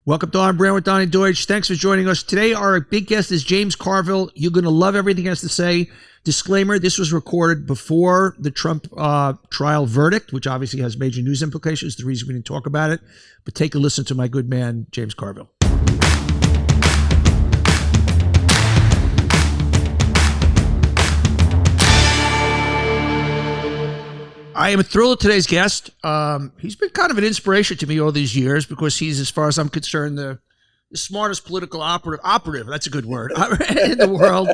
Welcome to On Brand with Donny Deutsch. Thanks for joining us. Today, our big guest is James Carville. You're going to love everything he has to say. Disclaimer, this was recorded before the Trump trial verdict, which obviously has major news implications, the reason we didn't talk about it. But take a listen to my good man, James Carville. I am thrilled with today's guest. He's been kind of an inspiration to me all these years because he's, as far as I'm concerned, the smartest political operative, that's a good word, in the world.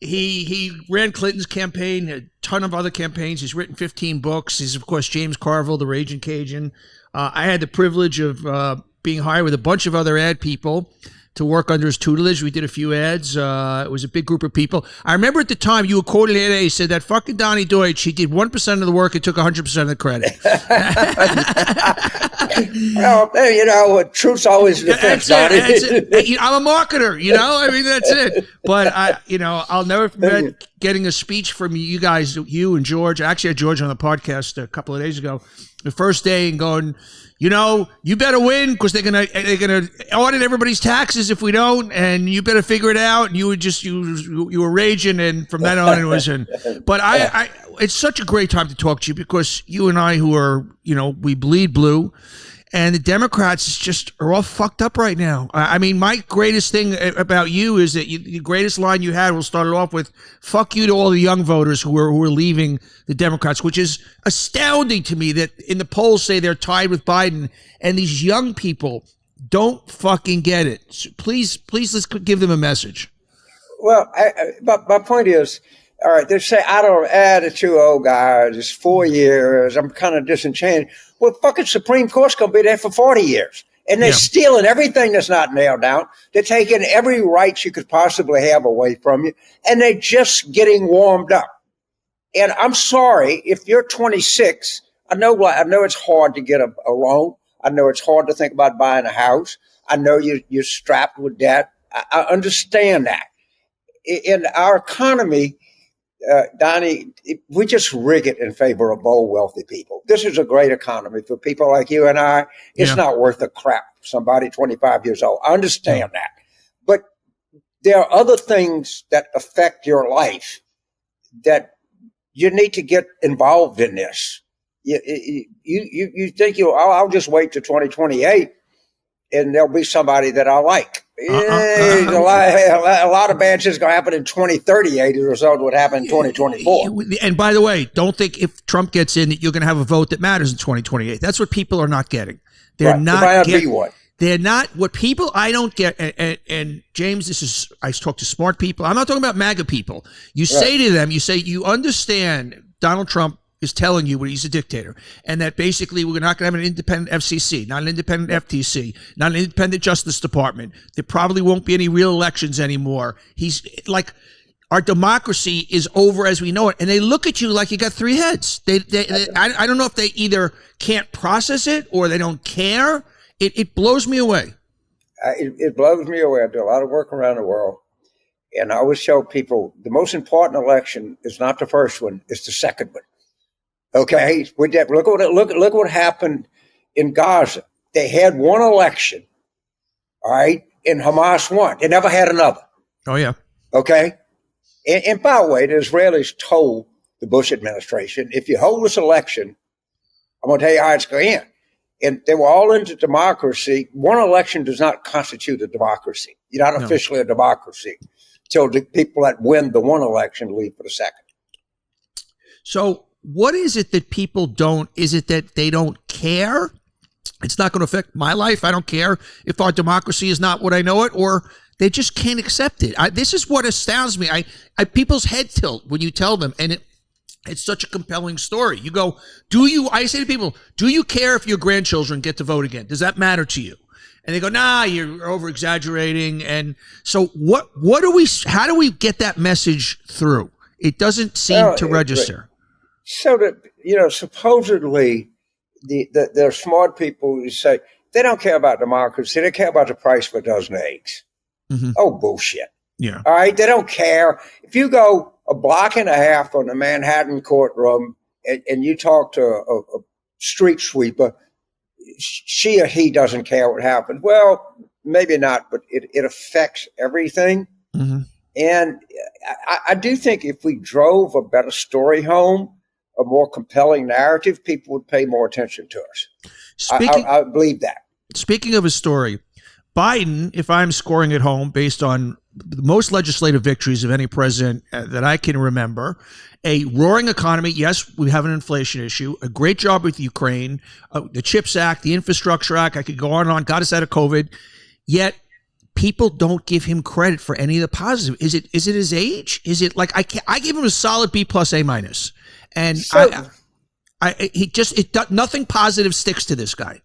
He ran Clinton's campaign, a ton of other campaigns. He's written 15 books. He's, of course, James Carville, the Ragin Cajun. I had the privilege of being hired with a bunch of other ad people to work under his tutelage. We did a few ads. It was a big group of people. I remember at the time you were quoted in A, said that fucking Donny Deutsch, he did 1% of the work and took 100% of the credit. Well, truth's always defense, Donny. I'm a marketer, I mean, that's it. But I'll never forget getting a speech from you guys, you and George. I actually had George on the podcast a couple of days ago, the first day, and going, you better win because they're gonna audit everybody's taxes if we don't, and you better figure it out. And you were raging, and from then on it was in. But I it's such a great time to talk to you because you and I, who are we bleed blue, and the Democrats just are all fucked up right now. I mean, my greatest thing about you is that the greatest line you had, we'll start it off with, fuck you to all the young voters who are leaving the Democrats, which is astounding to me that in the polls say they're tied with Biden, and these young people don't fucking get it. So please, let's give them a message. Well, my point is, all right, they say, the two old guys, it's 4 years, I'm kind of disenchanted. Well, fucking Supreme Court's going to be there for 40 years. And they're stealing everything that's not nailed down. They're taking every right you could possibly have away from you. And they're just getting warmed up. And I'm sorry, if you're 26, I know it's hard to get a loan. I know it's hard to think about buying a house. I know you're strapped with debt. I understand that. In our economy, Donny, we just rig it in favor of bold, wealthy people. This is a great economy for people like you and I. It's not worth a crap for somebody 25 years old. I understand that. But there are other things that affect your life that you need to get involved in this. You think I'll just wait till 2028 and there'll be somebody that I like. A lot of bad shit's going to happen in 2038 as a result of what happened in 2024. And by the way, don't think if Trump gets in that you're going to have a vote that matters in 2028. That's what people are not getting. They're not getting. They're not what people I don't get. And James, I talk to smart people. I'm not talking about MAGA people. You say to them, you understand Donald Trump is telling you he's a dictator, and that basically we're not going to have an independent FCC, not an independent FTC, not an independent Justice Department. There probably won't be any real elections anymore. He's like, our democracy is over as we know it, and they look at you like you got three heads. I don't know if they either can't process it or they don't care. It blows me away. It blows me away. I do a lot of work around the world, and I always show people the most important election is not the first one; it's the second one. Okay, look what happened in Gaza. They had one election, all right, and Hamas won. They never had another. Oh, yeah. Okay? And by the way, the Israelis told the Bush administration, if you hold this election, I'm going to tell you how it's going to end. And they were all into democracy. One election does not constitute a democracy. You're not officially a democracy until the people that win the one election leave for the second. So what is it that people don't, is it that they don't care? It's not going to affect my life. I don't care if our democracy is not what I know it, or they just can't accept it. This is what astounds me. People's head tilt when you tell them, and it's such a compelling story. You go, I say to people, do you care if your grandchildren get to vote again? Does that matter to you? And they go, nah, you're over exaggerating. And so how do we get that message through? It doesn't seem to register. So that, supposedly the smart people who say they don't care about democracy. They care about the price for a dozen eggs. Mm-hmm. Oh, bullshit. Yeah. All right. They don't care. If you go a block and a half on the Manhattan courtroom and you talk to a street sweeper, she or he doesn't care what happened. Well, maybe not, but it affects everything. Mm-hmm. And I do think if we drove a better story home, a more compelling narrative, people would pay more attention to us. I believe that. Speaking of a story, Biden, if I'm scoring at home based on the most legislative victories of any president that I can remember, a roaring economy. Yes, we have an inflation issue. A great job with Ukraine, the CHIPS Act, the Infrastructure Act. I could go on and on. Got us out of COVID. Yet people don't give him credit for any of the positive. Is it his age? Is it like I give him a solid B plus A minus, and So- nothing positive sticks to this guy.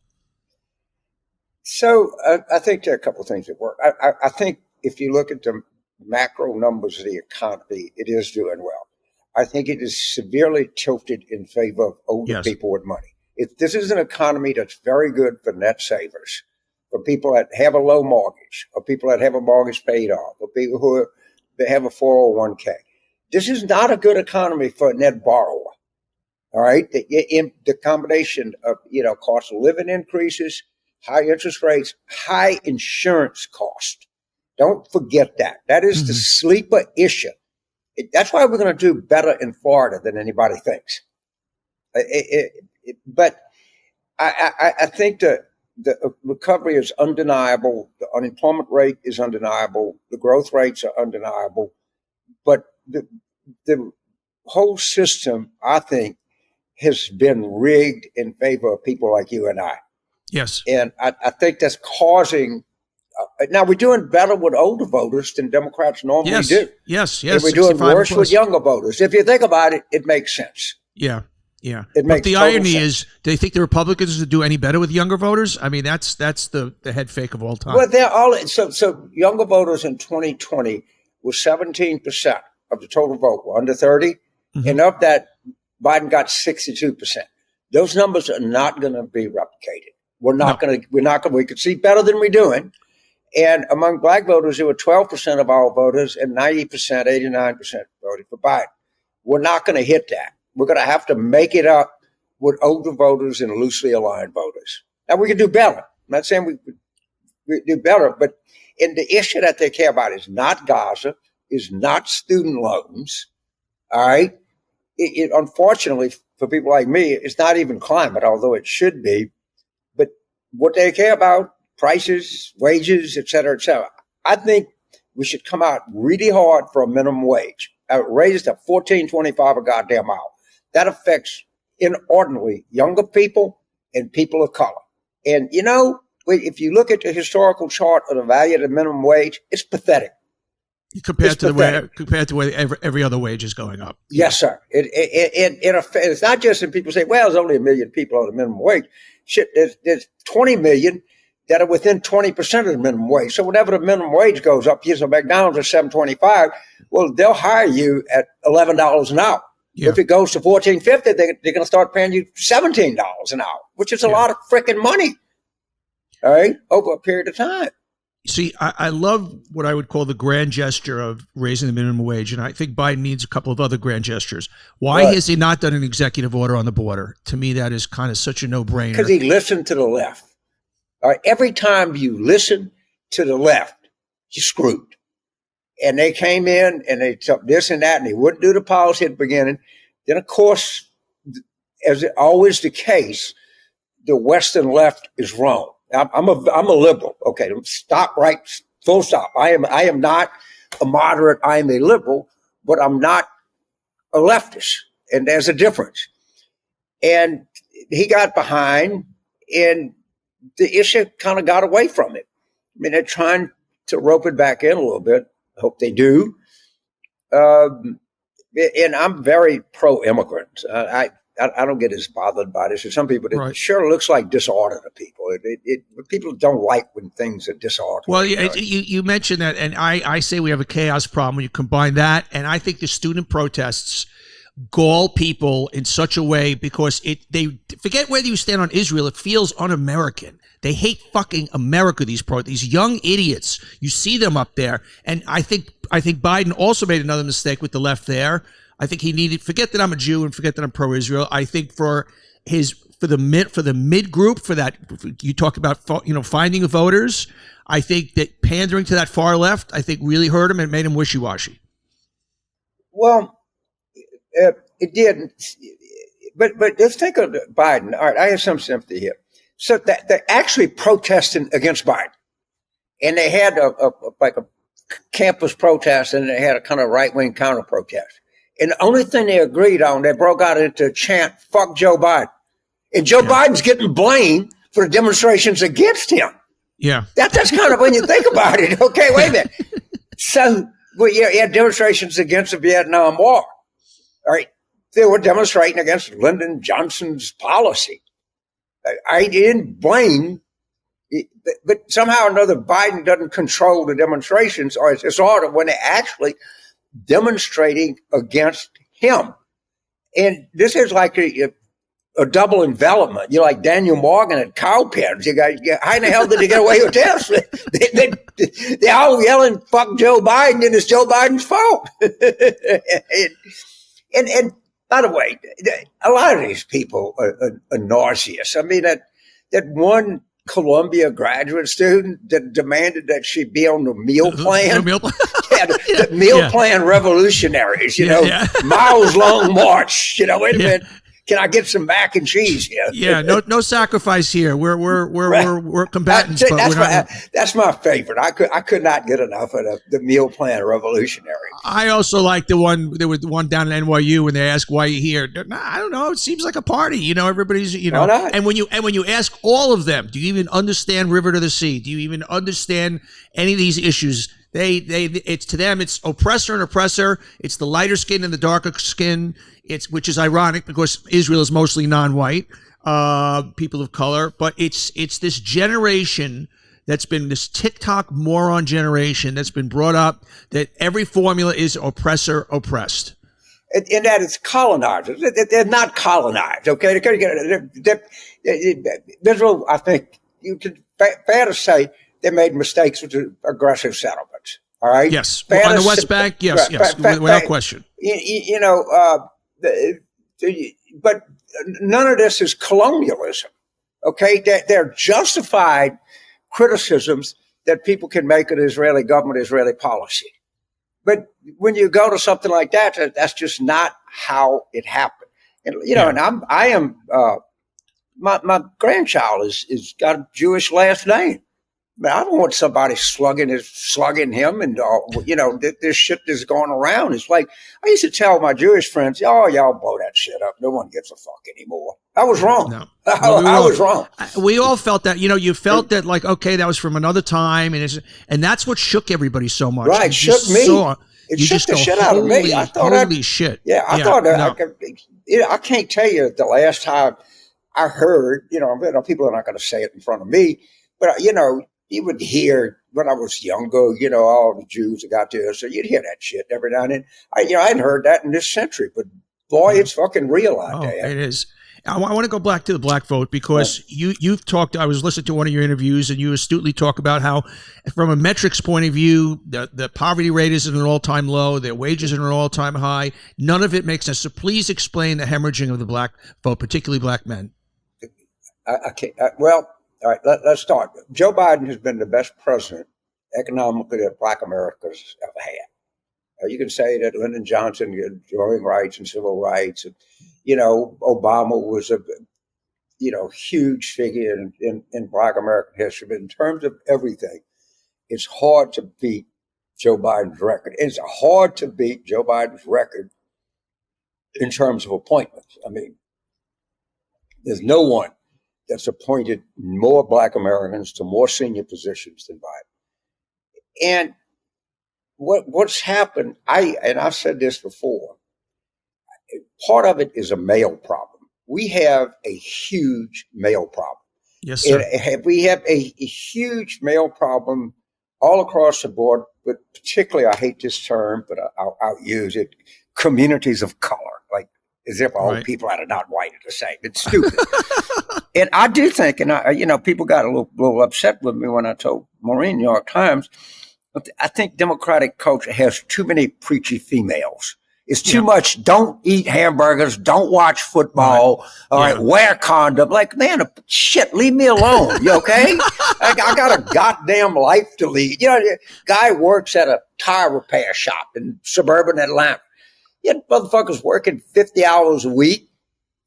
So I think there are a couple of things that work. I think if you look at the macro numbers of the economy, it is doing well. I think it is severely tilted in favor of older people with money. This is an economy that's very good for net savers, for people that have a low mortgage, or people that have a mortgage paid off, or people that have a 401k. This is not a good economy for a net borrower. All right, the combination of cost of living increases, high interest rates, high insurance cost. Don't forget that. That is the sleeper issue. That's why we're going to do better in Florida than anybody thinks. But I think the recovery is undeniable. The unemployment rate is undeniable. The growth rates are undeniable. But the whole system, I think, has been rigged in favor of people like you and I. Yes. And I think that's causing. Now, we're doing better with older voters than Democrats normally do. Yes. And we're doing worse with younger voters. If you think about it, it makes sense. Yeah. But the irony is, do they think the Republicans would do any better with younger voters? I mean, that's the head fake of all time. Well, they're all so younger voters in 2020 were 17% of the total vote were under 30, and of that, Biden got 62%. Those numbers are not going to be replicated. We could see better than we're doing. And among black voters, there were 12% of all voters, and 90%, 89% voted for Biden. We're not going to hit that. We're going to have to make it up with older voters and loosely aligned voters. Now, we can do better. I'm not saying we do better, but the issue that they care about is not Gaza, is not student loans. All right. Unfortunately, for people like me, it's not even climate, although it should be. But what they care about, prices, wages, et cetera, et cetera. I think we should come out really hard for a minimum wage. Raise it to $14.25 a goddamn hour. That affects inordinately younger people and people of color. And if you look at the historical chart of the value of the minimum wage, it's pathetic. Compared to the way every other wage is going up. Yes, sir. It's not just that people say, well, there's only 1 million people on the minimum wage. Shit, there's 20 million that are within 20% of the minimum wage. So whenever the minimum wage goes up, so McDonald's at $7.25, well, they'll hire you at $11 an hour. Yeah. If it goes to $14.50, they're going to start paying you $17 an hour, which is a lot of freaking money. All right, over a period of time. See, I love what I would call the grand gesture of raising the minimum wage, and I think Biden needs a couple of other grand gestures. Why has he not done an executive order on the border? To me, that is kind of such a no-brainer. Because he listened to the left. All right, every time you listen to the left, you're screwed. And they came in and they took this and that, and they wouldn't do the policy at the beginning. Then, of course, as is always the case, the Western left is wrong. I'm a liberal. Okay, stop right, full stop. I am not a moderate. I am a liberal, but I'm not a leftist, and there's a difference. And he got behind, and the issue kind of got away from it. I mean, they're trying to rope it back in a little bit. I hope they do. And I'm very pro-immigrant. I don't get as bothered by this. For some people, it sure looks like disorder to people. People don't like when things are disorderly. Well, you mentioned that, and I say we have a chaos problem. You combine that, and I think the student protests gall people in such a way because they forget whether you stand on Israel. It feels un-American. They hate fucking America. These young idiots. You see them up there, and I think Biden also made another mistake with the left there. I think he needed, forget that I'm a Jew and forget that I'm pro-Israel. I think for his for the mid group, for that, you talk about, finding voters. I think that pandering to that far left, I think really hurt him and made him wishy-washy. Well, it did. But let's take a Biden. All right, I have some sympathy here. So they're actually protesting against Biden. And they had a campus protest, and they had a kind of right-wing counter protest. And the only thing they agreed on, they broke out into a chant, "Fuck Joe Biden." And Joe Biden's getting blamed for the demonstrations against him. Yeah. That's kind of when you think about it. Okay, wait a minute. So, you had demonstrations against the Vietnam War. All right. They were demonstrating against Lyndon Johnson's policy. I didn't blame, but somehow or another, Biden doesn't control the demonstrations, or it's disorder when they're actually demonstrating against him. And this is like a double envelopment. You're like Daniel Morgan at Cowpens. How in the hell did they get away with this? They're all yelling, "Fuck Joe Biden," and it's Joe Biden's fault. and by the way, a lot of these people are nauseous. I mean, that one Columbia graduate student that demanded that she be on the meal plan. The meal plan revolutionaries, miles long march, wait a minute. Can I get some mac and cheese here? Yeah, no sacrifice here. We're combatants. That's my favorite. I could not get enough of the meal plan revolutionary. I also like there was one down at NYU when they ask why you're here. I don't know. It seems like a party. Everybody's Why not? And when you ask all of them, do you even understand River to the Sea? Do you even understand any of these issues? It's to them, it's oppressor and oppressor. It's the lighter skin and the darker skin. Which is ironic because Israel is mostly non-white, people of color. But it's this generation that's been this TikTok moron generation that's been brought up that every formula is oppressor oppressed. And that it's colonizers. They're not colonized. Okay, Israel, I think fair to say, they made mistakes with the aggressive settlements. All right. Yes, on the West Bank. Yes, without question. But none of this is colonialism. Okay, they're justified criticisms that people can make of the Israeli government, Israeli policy. But when you go to something like that, that's just not how it happened. And and my grandchild is got a Jewish last name. But I don't want somebody slugging him, and this shit that's going around. It's like I used to tell my Jewish friends, "Oh, y'all blow that shit up. No one gives a fuck anymore." I was wrong. No. I was wrong. We all felt that. You felt that like, okay, that was from another time, and that's what shook everybody so much. Right, shook me. It shook the shit out of me. I thought, holy shit. Yeah, I thought I can't tell you the last time I heard. People are not going to say it in front of me, but you would hear when I was younger, all the Jews that got to us. So you'd hear that shit every now and then. I hadn't heard that in this century, but boy, it's fucking real out there. It is. I want to go back to the black vote because you've talked. I was listening to one of your interviews, and you astutely talk about how, from a metrics point of view, the poverty rate is at an all-time low, their wages are at an all-time high. None of it makes sense. So please explain the hemorrhaging of the black vote, particularly black men. I can't. All right, let's start. Joe Biden has been the best president economically that black America's ever had. You can say that Lyndon Johnson had voting rights and civil rights. And, Obama was a, huge figure in black American history. But in terms of everything, it's hard to beat Joe Biden's record. It's hard to beat Joe Biden's record in terms of appointments. I mean, there's no one that's appointed more black Americans to more senior positions than Biden. And what's happened, I've said this before, part of it is a male problem. We have a huge male problem. Yes, sir. We have a huge male problem all across the board, but particularly, I hate this term, but I'll use it, communities of color, like as if all people that are not white are the same. It's stupid. And I do think, and people got a little upset with me when I told Maureen, New York Times, I think democratic culture has too many preachy females. It's too much. Don't eat hamburgers. Don't watch football. All right. Wear condom. Like, man, shit, leave me alone. You okay? I got a goddamn life to lead. You know, guy works at a tire repair shop in suburban Atlanta. You know, motherfuckers working 50 hours a week,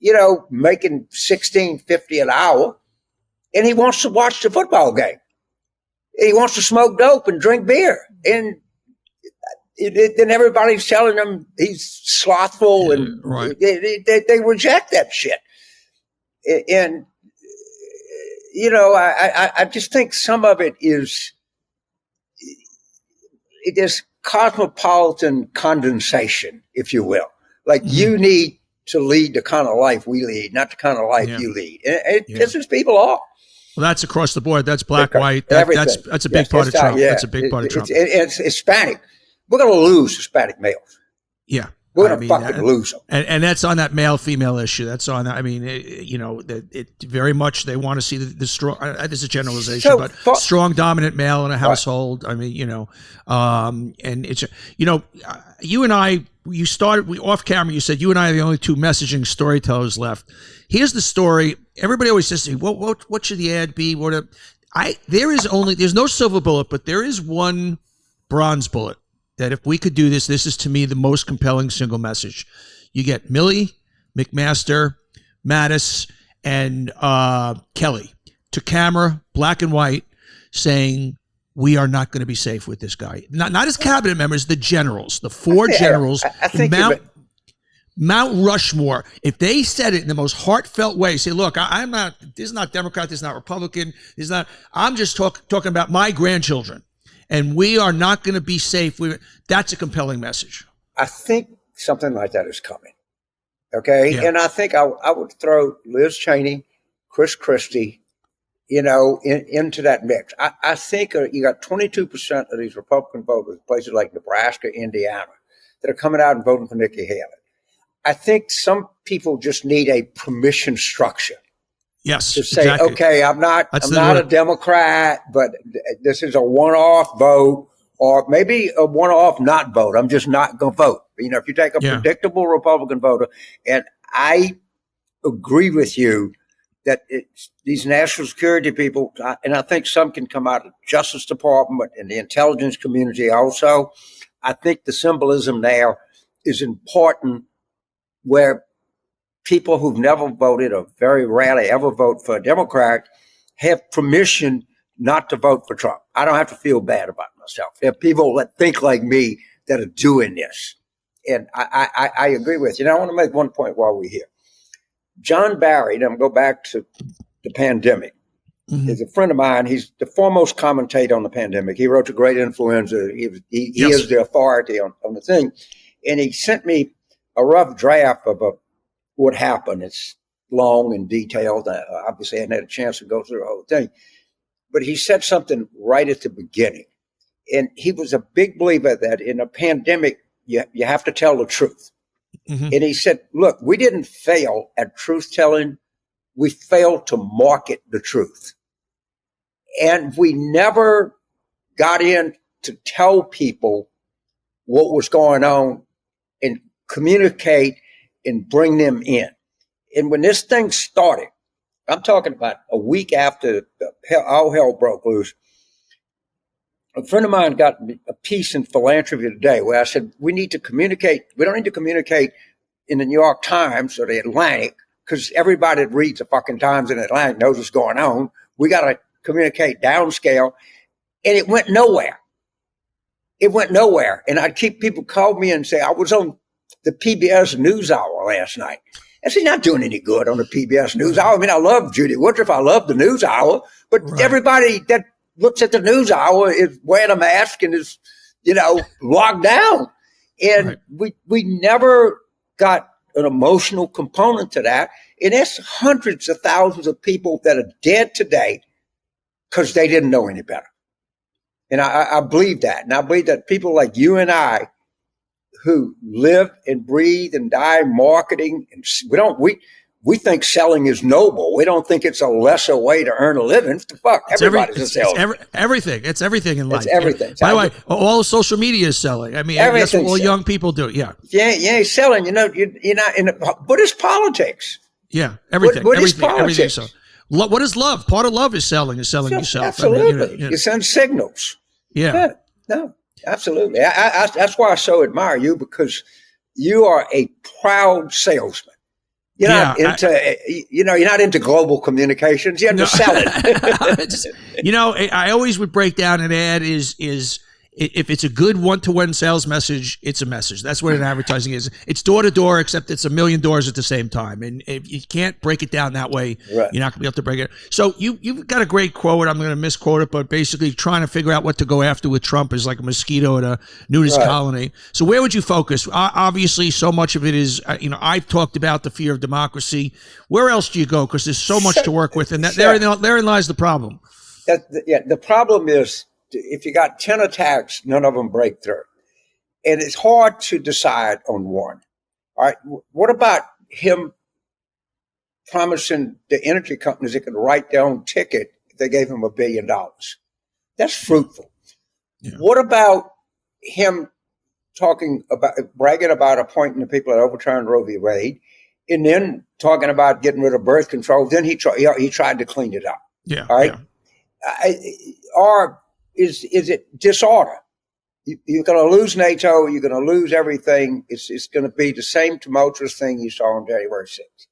you know, making $16.50 an hour. And he wants to watch the football game. He wants to smoke dope and drink beer. And then everybody's telling him he's slothful, and they reject that shit. And, you know, I just think some of it is cosmopolitan condensation, if you will. Like, you need to lead the kind of life we lead, not the kind of life you lead. And it pisses people off. Well, that's across the board. That's black, white. That's a big part of Trump. That's a big part of Trump. It's Hispanic. We're going to lose Hispanic males. Yeah. We're going to fucking lose them. And that's on that male-female issue. That's on, I mean, you know, it very much, they want to see the strong, this is a generalization, but strong dominant male in a household. I mean, you know, and it's, you know, you and I, off camera, you said you and I are the only two messaging storytellers left. Here's the story. Everybody always says to me, what should the ad be? There's no silver bullet, but there is one bronze bullet. That if we could do this, this is to me the most compelling single message. You get Millie, McMaster, Mattis, and Kelly to camera, black and white, saying we are not going to be safe with this guy. Not as cabinet members, the generals, the four generals, I think Mount Rushmore. If they said it in the most heartfelt way, say, look, I'm not. This is not Democrat. This is not Republican. This is not. I'm just talking about my grandchildren. And we are not going to be safe. That's a compelling message. I think something like that is coming. Okay. Yeah. And I think I would throw Liz Cheney, Chris Christie, you know, into that mix. I think you got 22% of these Republican voters, places like Nebraska, Indiana, that are coming out and voting for Nikki Haley. I think some people just need a permission structure. Yes, to say, exactly. Okay, I'm not a Democrat, but this is a one-off vote, or maybe a one-off not vote. I'm just not going to vote. You know, if you take a predictable Republican voter, and I agree with you that these national security people, and I think some can come out of the Justice Department and the intelligence community also. I think the symbolism there is important, where people who've never voted or very rarely ever vote for a Democrat have permission not to vote for Trump. I don't have to feel bad about myself. There are people that think like me that are doing this. And I agree with you. Now, I want to make one point while we're here. John Barry, and I'm going to go back to the pandemic, is a friend of mine. He's the foremost commentator on the pandemic. He wrote The Great Influenza. He is the authority on the thing. And he sent me a rough draft of what happened. It's long and detailed. Obviously, I hadn't had a chance to go through the whole thing. But he said something right at the beginning. And he was a big believer that in a pandemic, you have to tell the truth. And he said, look, we didn't fail at truth telling. We failed to market the truth. And we never got in to tell people what was going on and communicate and bring them in. And when this thing started, I'm talking about a week after all hell broke loose, a friend of mine got a piece in Philanthropy Today where I said, we need to communicate. We don't need to communicate in the New York Times or the Atlantic, because everybody that reads the fucking Times and the Atlantic knows what's going on. We got to communicate downscale. And it went nowhere. It went nowhere. And I'd keep people call me and say, I was on the PBS NewsHour last night. And she's not doing any good on the PBS NewsHour. I mean, I love Judy Woodruff. I love the NewsHour. But everybody that looks at the NewsHour is wearing a mask and is, you know, locked down. And we never got an emotional component to that. And there's hundreds of thousands of people that are dead today because they didn't know any better. And I believe that. And I believe that people like you and I, who live and breathe and die marketing, and we think selling is noble. We don't think it's a lesser way to earn a living. What the fuck? Everybody's a salesman. Everything. It's everything in life. It's everything. By the way, all social media is selling. I mean, that's what all young people do. Yeah. Yeah, you ain't selling. You're not in Buddhist politics. Yeah, everything. Buddhist everything. politics. So, what is love? Part of love is selling yourself. Absolutely. You send signals. Yeah. No, absolutely. That's why I so admire you, because you are a proud salesman. You're not you're not into global communications. You're into selling. I always would break down an ad is if it's a good one-to-one sales message, it's a message. That's what an advertising is. It's door to door, except it's a million doors at the same time. And if you can't break it down that way, you're not going to be able to break it. So you've got a great quote. I'm going to misquote it, but basically trying to figure out what to go after with Trump is like a mosquito at a nudist colony. So where would you focus? Obviously, so much of it is, I've talked about the fear of democracy. Where else do you go? Because there's so much to work with, and therein lies the problem. The problem is, if you got 10 attacks, none of them break through. And it's hard to decide on one. All right. What about him promising the energy companies they could write their own ticket if they gave him $1 billion? That's fruitful. Yeah. What about him bragging about appointing the people that overturned Roe v. Wade, and then talking about getting rid of birth control? Then he tried to clean it up. Yeah. All right. Yeah. Is it disorder? You're going to lose NATO. You're going to lose everything. It's going to be the same tumultuous thing you saw on January 6th.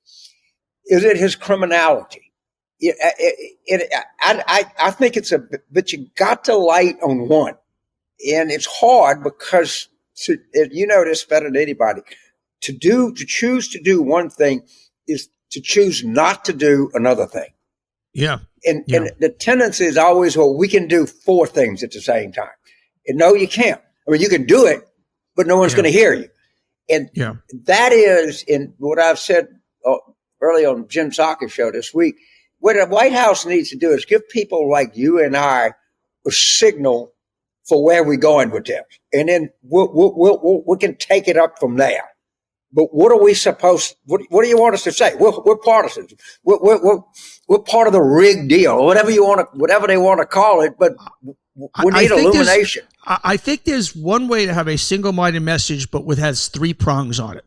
Is it his criminality? I think it's but you got to light on one. And it's hard because, you know this better than anybody, to choose to do one thing is to choose not to do another thing. Yeah. And the tendency is always, well, we can do 4 things at the same time. And no, you can't. I mean, you can do it, but no one's going to hear you. And that is in what I've said early on Jim Soccer's show this week. What the White House needs to do is give people like you and I a signal for where we're going with this. And then we can take it up from there. But what are we supposed? What do you want us to say? We're partisans. We're part of the rigged deal, or whatever they want to call it. But we need illumination. I think there's one way to have a single-minded message, but has 3 prongs on it.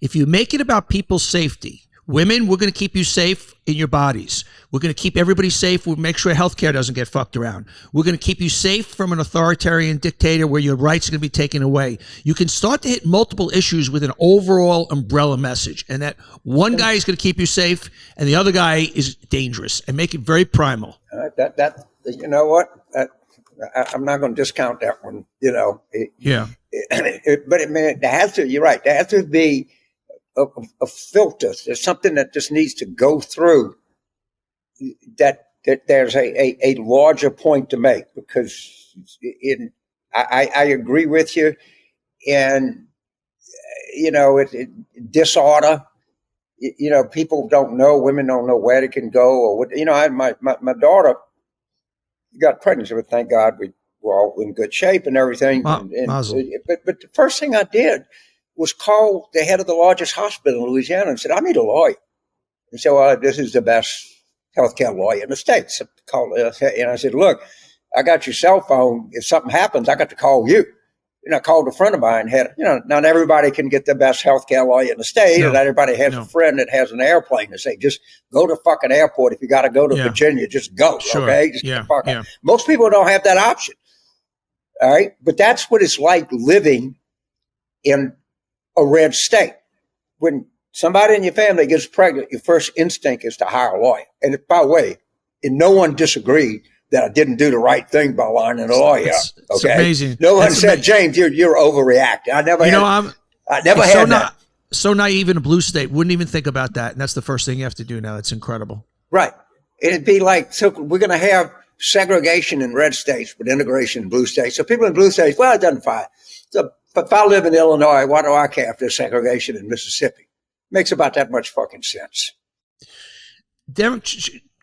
If you make it about people's safety, women, we're going to keep you safe in your bodies. We're going to keep everybody safe. We'll make sure healthcare doesn't get fucked around. We're going to keep you safe from an authoritarian dictator where your rights are going to be taken away. You can start to hit multiple issues with an overall umbrella message, and that one guy is going to keep you safe and the other guy is dangerous, and make it very primal. You know what? I'm not going to discount that one. But there has to. You're right. There has to be a filter. There's something that just needs to go through. That there's a larger point to make, because I agree with you, and disorder. People don't know. Women don't know where they can go, or what. My daughter got pregnant, but thank God we were all in good shape and everything. But the first thing I did was call the head of the largest hospital in Louisiana and said, I need a lawyer. And said, well, this is the best healthcare lawyer in the States. And I said, look, I got your cell phone. If something happens, I got to call you. I called a friend of mine. Not everybody can get the best healthcare lawyer in the state. No. And not everybody has a friend that has an airplane to say, just go to fucking airport. If you got to go to Virginia, just go. Sure. Okay. Just get the fuck out. Most people don't have that option. All right. But that's what it's like living in a red state. When somebody in your family gets pregnant, your first instinct is to hire a lawyer. And by the way, no one disagreed that I didn't do the right thing by lining a lawyer up. Okay, it's amazing. No one said, James, you're overreacting. I never had that. So naive in a blue state, wouldn't even think about that. And that's the first thing you have to do now. That's incredible. Right. It'd be like, so we're going to have segregation in red states, but integration in blue states. So people in blue states, well, it doesn't fire. So if I live in Illinois, why do I care if there's segregation in Mississippi? Makes about that much fucking sense.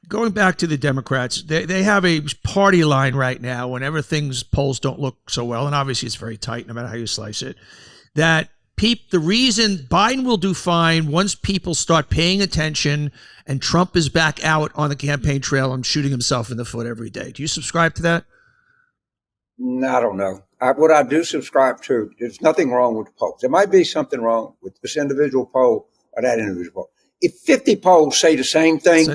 Going back to the Democrats, they have a party line right now whenever polls don't look so well, and obviously it's very tight no matter how you slice it, that the reason Biden will do fine once people start paying attention and Trump is back out on the campaign trail and shooting himself in the foot every day. Do you subscribe to that? I don't know. What I do subscribe to, there's nothing wrong with the polls. There might be something wrong with this individual poll or that individual poll. If 50 polls say the same thing,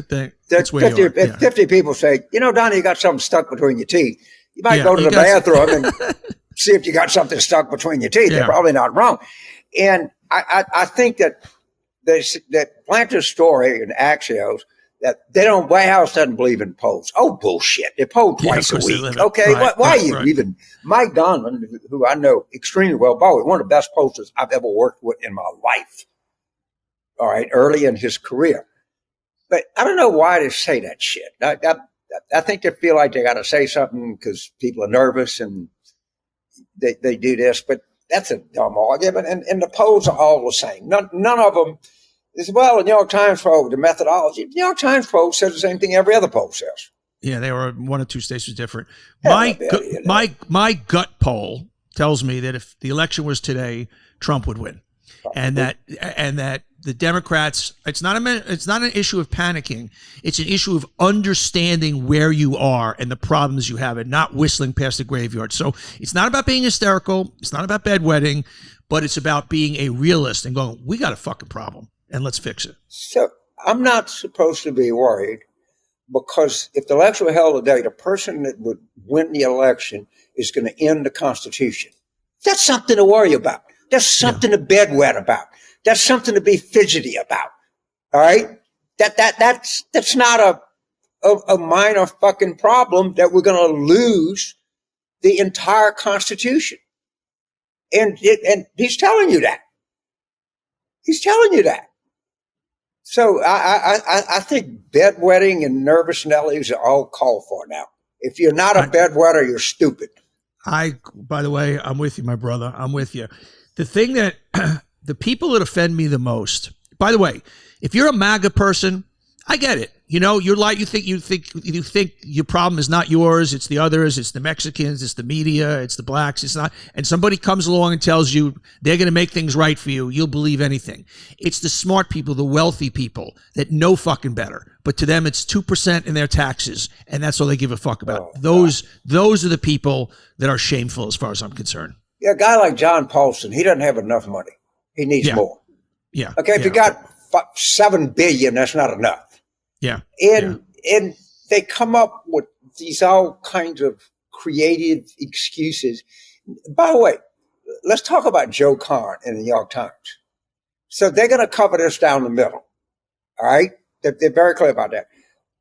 that's 50 people say, Donny, you got something stuck between your teeth. You might go to the bathroom and see if you got something stuck between your teeth. They're probably not wrong. And I think that Planter's story and Axios, that White House doesn't believe in polls. Oh, bullshit. They poll twice a week. Okay. Why are you even? Mike Donlin, who I know extremely well, Bowie, one of the best pollsters I've ever worked with in my life. All right. Early in his career. But I don't know why they say that shit. I think they feel like they got to say something because people are nervous and they do this, but that's a dumb argument. And the polls are all the same. None of them is, well, the New York Times poll, the methodology. The New York Times poll says the same thing every other poll says. Yeah, they were one or two states was different. My gut poll tells me that if the election was today, Trump would win, and that the Democrats. It's not an issue of panicking. It's an issue of understanding where you are and the problems you have, and not whistling past the graveyard. So it's not about being hysterical. It's not about bedwetting, but it's about being a realist and going, we got a fucking problem and let's fix it. So I'm not supposed to be worried, because if the election were held today, the person that would win the election is going to end the Constitution. That's something to worry about. That's something to bedwet about. That's something to be fidgety about. All right? That's not a minor fucking problem that we're going to lose the entire Constitution. And he's telling you that. He's telling you that. So I think bedwetting and nervous Nellies are all called for now. If you're not a bedwetter, you're stupid. By the way, I'm with you, my brother. I'm with you. The thing that the people that offend me the most, by the way, if you're a MAGA person, I get it. You're like, you think your problem is not yours. It's the others. It's the Mexicans. It's the media. It's the blacks. It's not. And somebody comes along and tells you they're going to make things right for you. You'll believe anything. It's the smart people, the wealthy people that know fucking better. But to them, it's 2% in their taxes, and that's all they give a fuck about. Those are the people that are shameful, as far as I'm concerned. Yeah, a guy like John Paulson, he doesn't have enough money. He needs more. Yeah. Okay, if you got $7 billion, that's not enough. Yeah. And they come up with these all kinds of creative excuses. By the way, let's talk about Joe Kahn in the New York Times. So they're going to cover this down the middle. All right? They're very clear about that.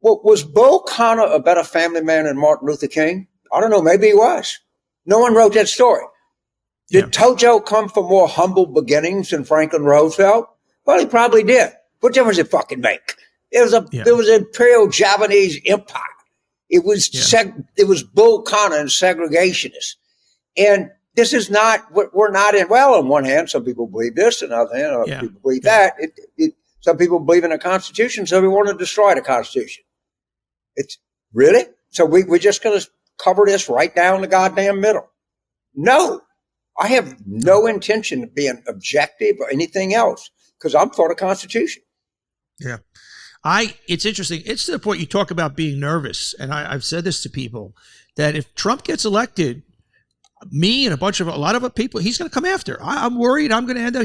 Well, was Bull Connor a better family man than Martin Luther King? I don't know. Maybe he was. No one wrote that story. Did Tojo come from more humble beginnings than Franklin Roosevelt? Well, he probably did. What difference does it fucking make? There was an imperial Japanese empire. It was it was Bull Connor and segregationists. And this is not what we're not in. Well, on one hand, some people believe this, and on the other hand, other people believe that. Some people believe in the Constitution, so we want to destroy the Constitution. It's really? So we're just going to cover this right down the goddamn middle. No, I have no intention of being objective or anything else, because I'm for the Constitution. Yeah. It's interesting. It's to the point you talk about being nervous. And I've said this to people, that if Trump gets elected, me and a lot of people, he's going to come after. I'm worried I'm going to end up.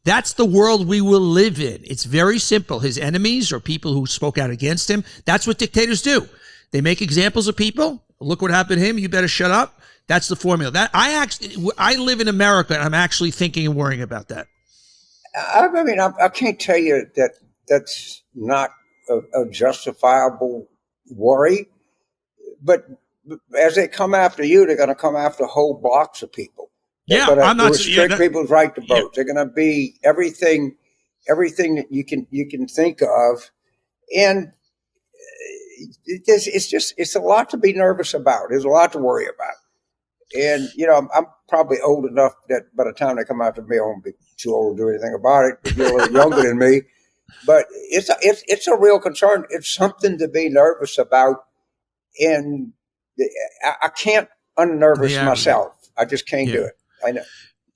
That's the world we will live in. It's very simple. His enemies or people who spoke out against him, that's what dictators do. They make examples of people. Look what happened to him. You better shut up. That's the formula. I live in America, and I'm actually thinking and worrying about that. I can't tell you that that's not a justifiable worry, but as they come after you, they're going to come after whole blocks of people. They're going to restrict people's right to vote. They're going to be everything that you can think of, and it's a lot to be nervous about. There's a lot to worry about, and I'm probably old enough that by the time they come after me, I won't be too old to do anything about it. But you're a little younger than me. But it's a real concern. It's something to be nervous about, and I can't unnervous myself. I just can't do it. I know.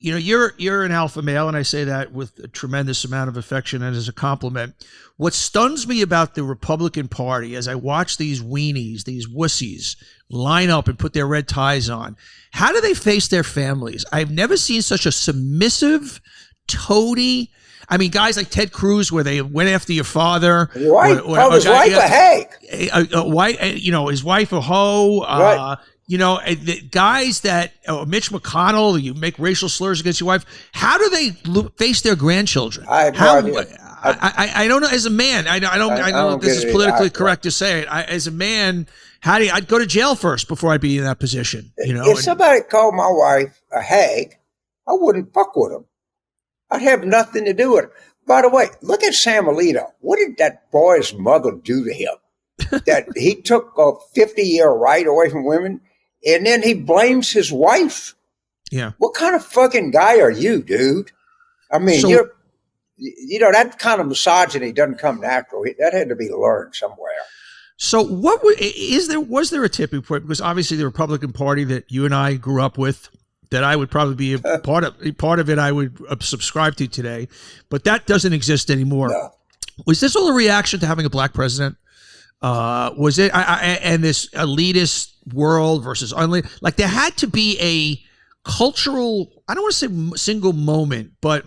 you know, you're an alpha male, and I say that with a tremendous amount of affection and as a compliment. What stuns me about the Republican Party as I watch these weenies, these wussies, line up and put their red ties on, how do they face their families? I've never seen such a submissive, toady. I mean, guys like Ted Cruz, where they went after your father. His wife, his wife a hag. You know, his wife a hoe. Right. You know, the guys that Mitch McConnell, you make racial slurs against your wife. How do they face their grandchildren? I have no idea. I don't know. As a man, I know this is politically correct to say it. As a man, I'd go to jail first before I'd be in that position. You know, if somebody called my wife a hag, I wouldn't fuck with them. I'd have nothing to do with it. By the way, look at Sam Alito. What did that boy's mother do to him? That he took a 50-year right away from women, and then he blames his wife. Yeah. What kind of fucking guy are you, dude? I mean, you know, that kind of misogyny doesn't come natural. That had to be learned somewhere. So was there a tipping point? Because obviously the Republican Party that you and I grew up with, that I would probably be a part of it, I would subscribe to today, but that doesn't exist anymore. No. Was this all a reaction to having a black president? Was it and this elitist world versus unleashed? Like, there had to be a cultural, I don't want to say single moment, but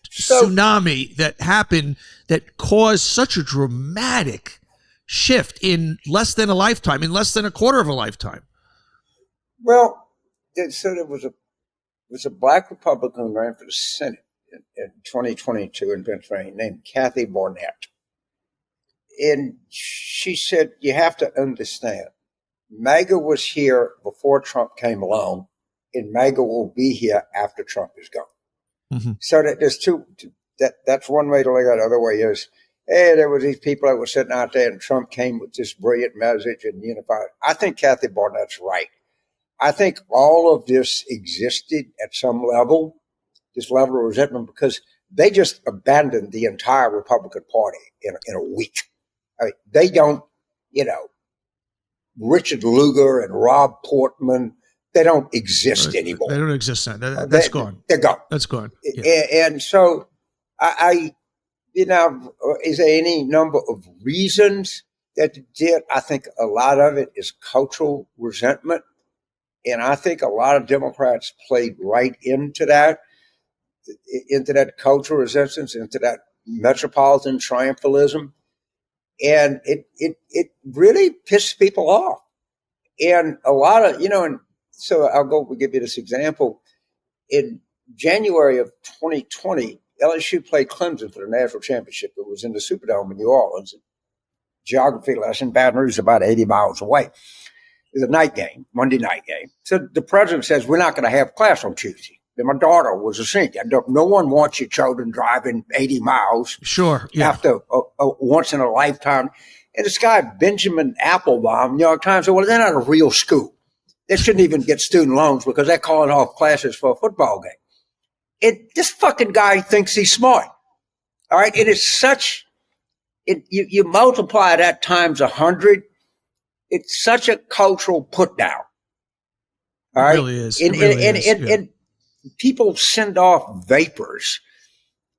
tsunami that happened that caused such a dramatic shift in less than a lifetime, in less than a quarter of a lifetime. Well, so there was a black Republican who ran for the Senate in 2022 in Pennsylvania named Kathy Barnett. And she said, you have to understand, MAGA was here before Trump came along, and MAGA will be here after Trump is gone. Mm-hmm. So that there's that's one way to look at it. The other way is, hey, there were these people that were sitting out there, and Trump came with this brilliant message and unified. I think Kathy Barnett's right. I think all of this existed at some level, this level of resentment, because they just abandoned the entire Republican Party in a week. I mean, they don't, you know, Richard Lugar and Rob Portman, they don't exist anymore. They don't exist. That's gone. They're gone. That's gone. Yeah. And so I, you know, is there any number of reasons that it did? I think a lot of it is cultural resentment. And I think a lot of Democrats played right into that cultural resistance, into that metropolitan triumphalism. And it really pissed people off. And a lot of, you know, and so we'll give you this example. In January of 2020, LSU played Clemson for the national championship. It was in the Superdome in New Orleans. Geography lesson, Baton Rouge is about 80 miles away. It was a night game, Monday night game. So the president says, we're not going to have class on Tuesday. And my daughter was a senior. No one wants your children driving 80 miles. Sure. Yeah. After a once in a lifetime. And this guy, Benjamin Applebaum, New York Times said, well, they're not a real school. They shouldn't even get student loans because they're calling off classes for a football game. This fucking guy thinks he's smart. All right. And it's such, you multiply that times 100. It's such a cultural put down. All right. It really is. And people send off vapors,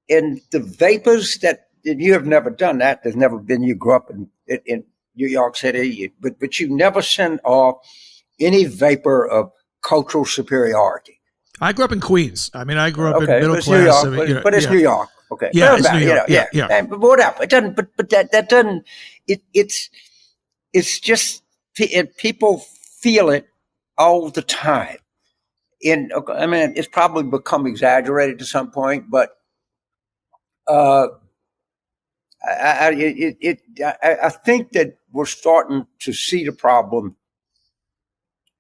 and the vapors that you have never done that. There's never been, you grew up in New York City, but you never send off any vapor of cultural superiority. I grew up in Queens. I mean, I grew up in middle class. New York, but it's New York. Okay. Yeah, it's New York. Yeah. But whatever. It doesn't, but that doesn't, it's just, people feel it all the time. And I mean, it's probably become exaggerated to some point, but I think that we're starting to see the problem,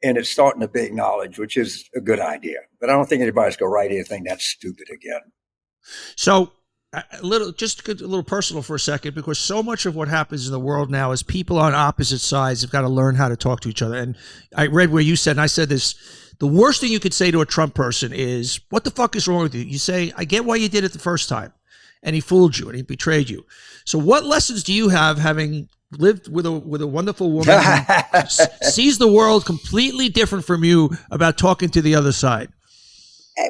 and it's starting to be acknowledged, which is a good idea. But I don't think anybody's going to write anything that's stupid again. So just a little personal for a second, because so much of what happens in the world now is people on opposite sides have got to learn how to talk to each other. And I read where you said, and I said this, the worst thing you could say to a Trump person is, what the fuck is wrong with you? You say, I get why you did it the first time, and he fooled you and he betrayed you. So what lessons do you have, having lived with a wonderful woman who sees the world completely different from you, about talking to the other side?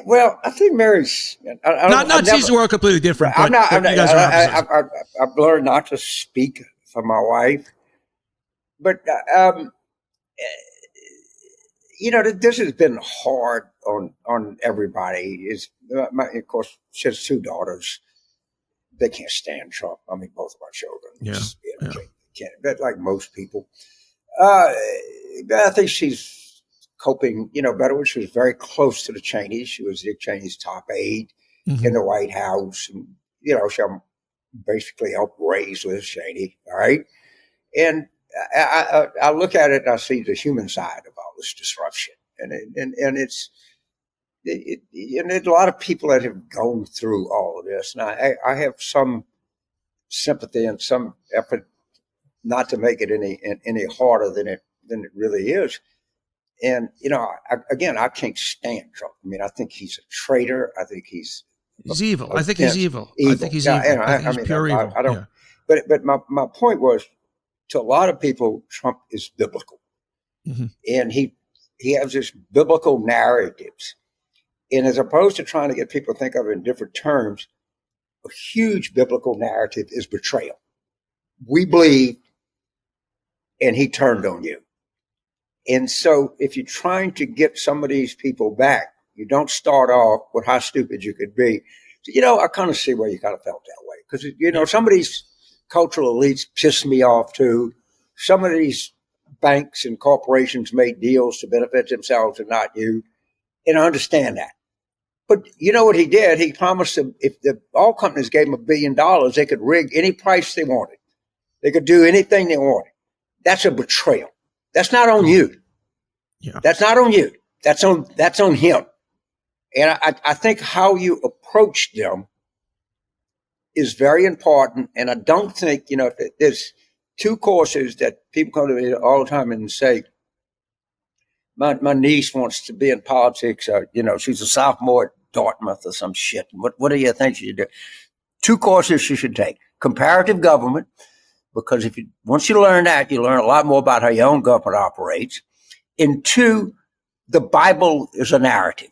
Well, I think Mary's Not sees the world completely different. But, you guys are opposites. I've learned not to speak for my wife, but this has been hard on everybody. Of course, she has 2 daughters. They can't stand Trump. I mean, both of our children. Yeah. Can't. But like most people, I think she's coping, better when she was very close to the Cheneys. She was Dick Cheney's top aide in the White House, and she basically helped raise Liz Cheney. All right, and I look at it and I see the human side of all this disruption, and it's. And there's a lot of people that have gone through all of this, and I have some sympathy and some effort not to make it any harder than it really is. And I can't stand Trump. I mean, I think he's a traitor. I think he's evil. I think he's evil. I think he's evil. I mean, pure evil. I don't. Yeah. But my point was, to a lot of people, Trump is biblical, and he has this biblical narratives. And as opposed to trying to get people to think of it in different terms, a huge biblical narrative is betrayal. We believed, and he turned on you. And so if you're trying to get some of these people back, you don't start off with how stupid you could be. So, I kind of see where you kind of felt that way. Because, some of these cultural elites pissed me off too. Some of these banks and corporations made deals to benefit themselves and not you. And I understand that. But you know what he did? He promised them if the oil companies gave him $1 billion, they could rig any price they wanted. They could do anything they wanted. That's a betrayal. That's not on you. Yeah. That's not on you. That's on him. And I think how you approach them is very important. And I don't think, there's 2 courses that people come to me all the time and say, My niece wants to be in politics. She's a sophomore at Dartmouth or some shit. What do you think she should do? 2 courses she should take. Comparative government, because once you learn that, you learn a lot more about how your own government operates. And 2, the Bible is a narrative.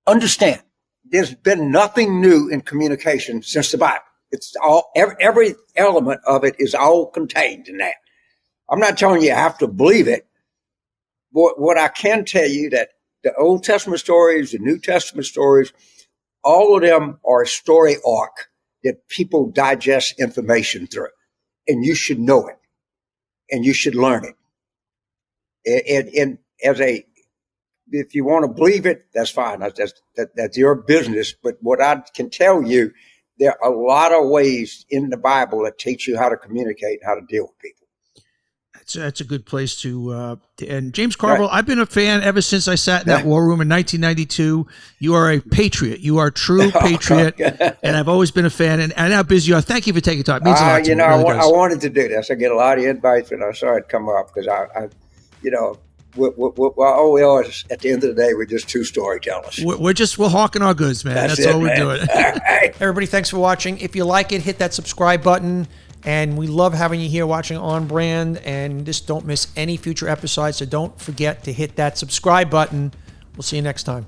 Understand, there's been nothing new in communication since the Bible. It's all every element of it is all contained in that. I'm not telling you have to believe it. What I can tell you that the Old Testament stories, the New Testament stories, all of them are a story arc that people digest information through. And you should know it. And you should learn it. And if you want to believe it, that's fine. That's your business. But what I can tell you, there are a lot of ways in the Bible that teach you how to communicate and how to deal with people. That's a good place to end. James Carville, right. I've been a fan ever since I sat in that war room in 1992. You are a patriot. You are a true patriot, and I've always been a fan. And how busy you are. Thank you for taking time. It means a lot to me. I wanted to do this. I get a lot of invites, and I saw it come up because we always, at the end of the day, we're just 2 storytellers. We're hawking our goods, man. That's all we're doing. All right. Everybody, thanks for watching. If you like it, hit that subscribe button. And we love having you here watching On Brand. And just don't miss any future episodes. So don't forget to hit that subscribe button. We'll see you next time.